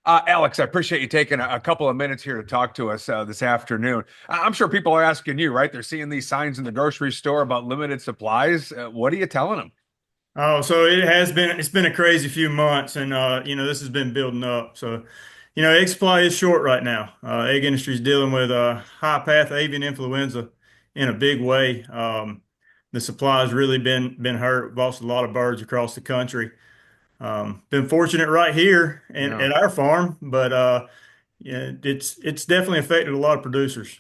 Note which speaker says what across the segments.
Speaker 1: Alex, I appreciate you taking a couple of minutes here to talk to us this afternoon. I'm sure people are asking you, right? They're seeing these signs in the grocery store about limited supplies. What are you telling them?
Speaker 2: Oh, so it's been a crazy few months and this has been building up. So, egg supply is short right now. Egg industry is dealing with high path avian influenza in a big way. The supply has really been hurt. We've lost a lot of birds across the country. Been fortunate right here
Speaker 1: Yeah.
Speaker 2: at our farm, but yeah, it's definitely affected a lot of producers.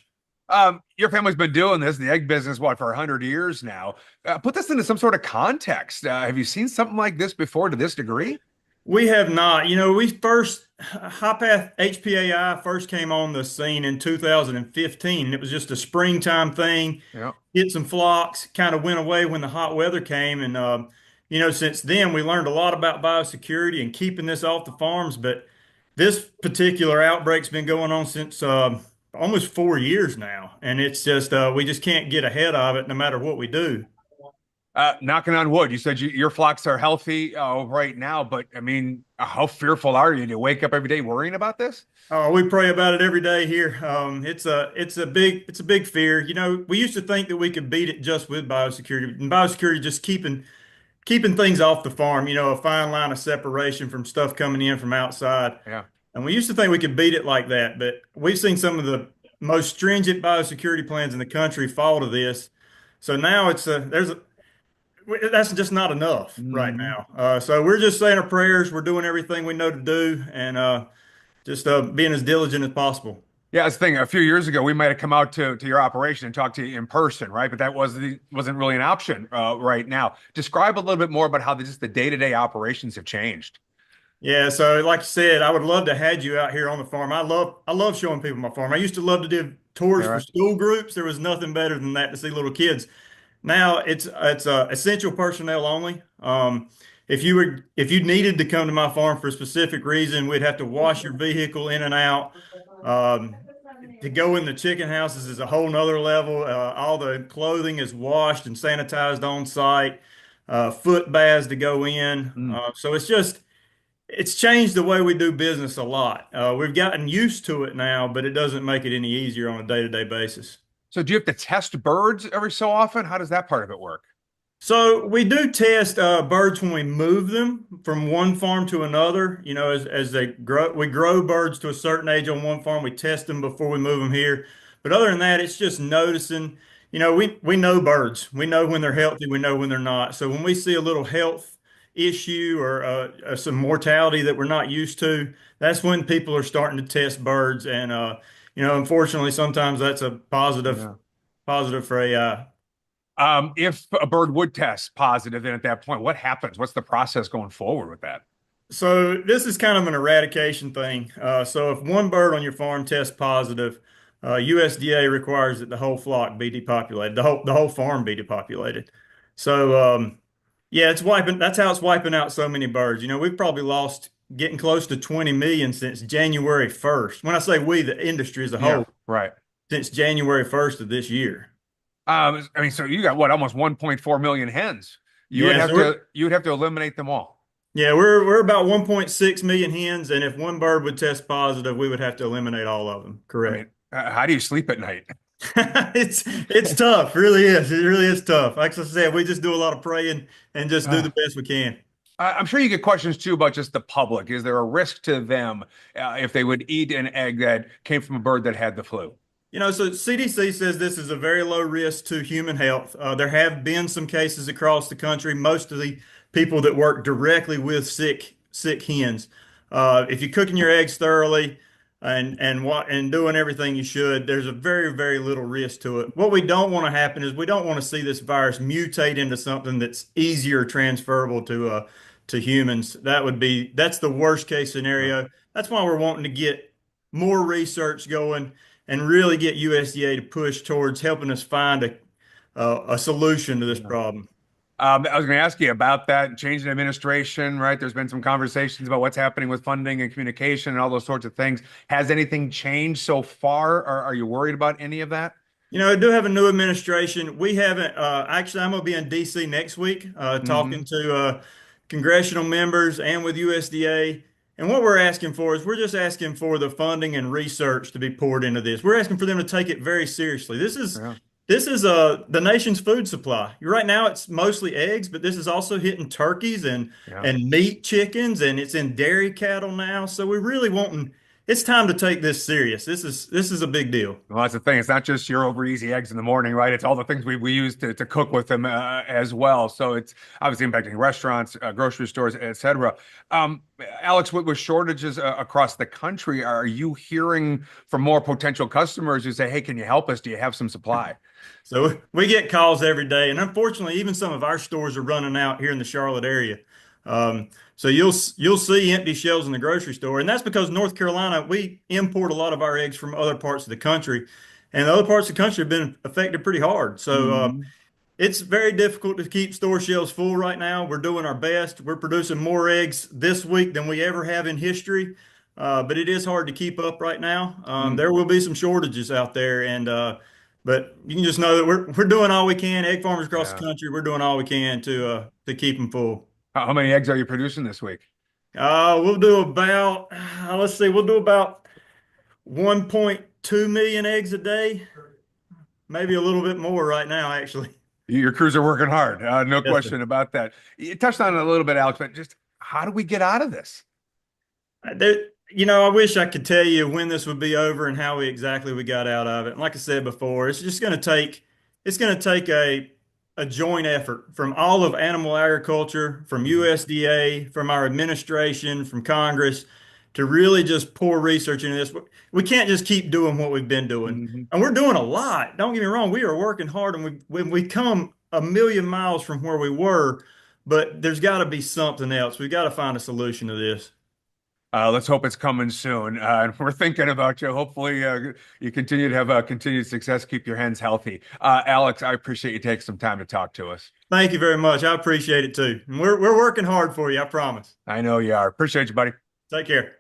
Speaker 1: Your family's been doing this, the egg business, what, for 100 years now. Put this into some sort of context. Have you seen something like this before to this degree?
Speaker 2: We have not. We first, High Path HPAI first came on the scene in 2015. It was just a springtime thing,
Speaker 1: Yeah.
Speaker 2: hit some flocks, kind of went away when the hot weather came. And, since then, we learned a lot about biosecurity and keeping this off the farms. But this particular outbreak's been going on since almost 4 years now. And it's just, we just can't get ahead of it no matter what we do.
Speaker 1: Knocking on wood, you said your flocks are healthy right now, but I mean, how fearful are you? Do you wake up every day worrying about this?
Speaker 2: Oh, we pray about it every day here. It's a big fear. We used to think that we could beat it just with biosecurity, and biosecurity just keeping things off the farm. A fine line of separation from stuff coming in from outside.
Speaker 1: Yeah.
Speaker 2: And we used to think we could beat it like that, but we've seen some of the most stringent biosecurity plans in the country fall to this. So now that's just not enough right
Speaker 1: Mhm.
Speaker 2: now. So we're just saying our prayers. We're doing everything we know to do, and just being as diligent as possible.
Speaker 1: Yeah, that's the thing. A few years ago, we might have come out to your operation and talked to you in person, right? But that wasn't really an option right now. Describe a little bit more about how just the day-to-day operations have changed.
Speaker 2: Yeah, so like you said, I would love to had you out here on the farm. I love showing people my farm. I used to love to do
Speaker 1: All
Speaker 2: tours for
Speaker 1: right.
Speaker 2: school groups. There was nothing better than that to see little kids. Now it's essential personnel only. If you needed to come to my farm for a specific reason, we'd have to wash your vehicle in and out. Um, to go in the chicken houses is a whole nother level. All the clothing is washed and sanitized on site. Foot baths to go in.
Speaker 1: Mm.
Speaker 2: So it's changed the way we do business a lot. We've gotten used to it now, but it doesn't make it any easier on a day-to-day basis.
Speaker 1: So do you have to test birds every so often? How does that part of it work?
Speaker 2: So we do test birds when we move them from one farm to another. As they grow, we grow birds to a certain age on one farm. We test them before we move them here. But other than that, it's just noticing. We know birds. We know when they're
Speaker 1: Yeah.
Speaker 2: healthy. We know when they're not. So when we see a little health issue or some mortality that we're not used to, that's when people are starting to test birds. And unfortunately, sometimes that's a positive
Speaker 1: Yeah.
Speaker 2: positive for AI.
Speaker 1: If a bird would test positive, then at that point, what happens? What's the process going forward with that?
Speaker 2: So this is kind of an eradication thing. So if one bird on your farm tests positive, USDA requires that the whole flock be depopulated, the whole farm be depopulated. So yeah, it's wiping. That's how it's wiping out so many birds. We've probably lost getting close to 20 million since January 1st. When I say we, the industry as a
Speaker 1: Yeah,
Speaker 2: whole,
Speaker 1: right.
Speaker 2: since January 1st of this year.
Speaker 1: I mean, so you got what, almost 1.4 million hens.
Speaker 2: Yeah, so we're
Speaker 1: You would have to eliminate them all.
Speaker 2: yeah, we're about 1.6 million hens, and if one bird would test positive, we would have to eliminate all of them.
Speaker 1: I
Speaker 2: Correct.
Speaker 1: mean, how do you sleep at night?
Speaker 2: It's tough, really is. It really is tough. Like I said, we just do a lot of praying and just do
Speaker 1: Uh,
Speaker 2: the best we can.
Speaker 1: I'm sure you get questions too about just the public. Is there a risk to them if they would eat an egg that came from a bird that had the flu?
Speaker 2: So CDC says this is a very low risk to human health. There have been some cases across the country. Most of the people that work directly with sick hens. If you're cooking your eggs thoroughly and doing everything you should, there's a very, very little risk to it. What we don't want to happen is we don't want to see this virus mutate into something that's easier transferable to humans. That's the worst case
Speaker 1: Uh,
Speaker 2: scenario. That's why we're wanting to get more research going and really get USDA to push towards helping us find a solution to this
Speaker 1: yeah.
Speaker 2: problem.
Speaker 1: I was going to ask you about that change in administration, right? There's been some conversations about what's happening with funding and communication and all those sorts of things. Has anything changed so far? Or are you worried about any of that?
Speaker 2: I do have a new administration. We haven't, actually, I'm going to be in DC next week, talking
Speaker 1: Hmm.
Speaker 2: to congressional members and with USDA. And what we're asking for is we're just asking for the funding and research to be poured into this. We're asking for them to take it very seriously.
Speaker 1: Yeah.
Speaker 2: This is the nation's food supply. Right now it's mostly eggs, but this is also hitting turkeys
Speaker 1: Yeah.
Speaker 2: and meat chickens, and it's in dairy cattle now. So we really wanting it's time to take this serious. This is a big deal.
Speaker 1: Well, that's the thing. It's not just your over easy eggs in the morning, right? It's all the things we use to cook with them as well. So it's obviously impacting restaurants, grocery stores, et cetera. Alex, with shortages across the country, are you hearing from more potential customers who say, "Hey, can you help us? Do you have some supply?"
Speaker 2: So we get calls every day, and unfortunately, even some of our stores are running out here in the Charlotte area. So you'll see empty shelves in the grocery store, and that's because North Carolina we import a lot of our eggs from other parts of the country, and the other parts of the country have been affected pretty hard. So
Speaker 1: Mhm.
Speaker 2: it's very difficult to keep store shelves full right now. We're doing our best. We're producing more eggs this week than we ever have in history, but it is hard to keep up right now. There will be some shortages out there, and but you can just know that we're doing all we can. Egg farmers across the
Speaker 1: Yeah.
Speaker 2: country, we're doing all we can to keep them full.
Speaker 1: How many eggs are you producing this week?
Speaker 2: We'll do about let's see, we'll do about 1.2 million eggs a day, maybe a little bit more right now, actually.
Speaker 1: Your crews are working hard. No
Speaker 2: Yes, sir.
Speaker 1: question about that. You touched on it a little bit, Alex, but just how do we get out of this?
Speaker 2: I wish I could tell you when this would be over and how we got out of it. And like I said before, it's going to take a joint effort from all of animal agriculture, from USDA, from our administration, from Congress to really just pour research into this. We can't just keep doing what we've been doing.
Speaker 1: Mhm.
Speaker 2: And we're doing a lot. Don't get me wrong, we are working hard and we come a million miles from where we were, but there's got to be something else. We've got to find a solution to this.
Speaker 1: Let's hope it's coming soon. And we're thinking about you. Hopefully, you continue to have continued success. Keep your hands healthy. Alex, I appreciate you taking some time to talk to us.
Speaker 2: Thank you very much. I appreciate it too. And we're working hard for you, I promise.
Speaker 1: I know you are. Appreciate you, buddy.
Speaker 2: Take care.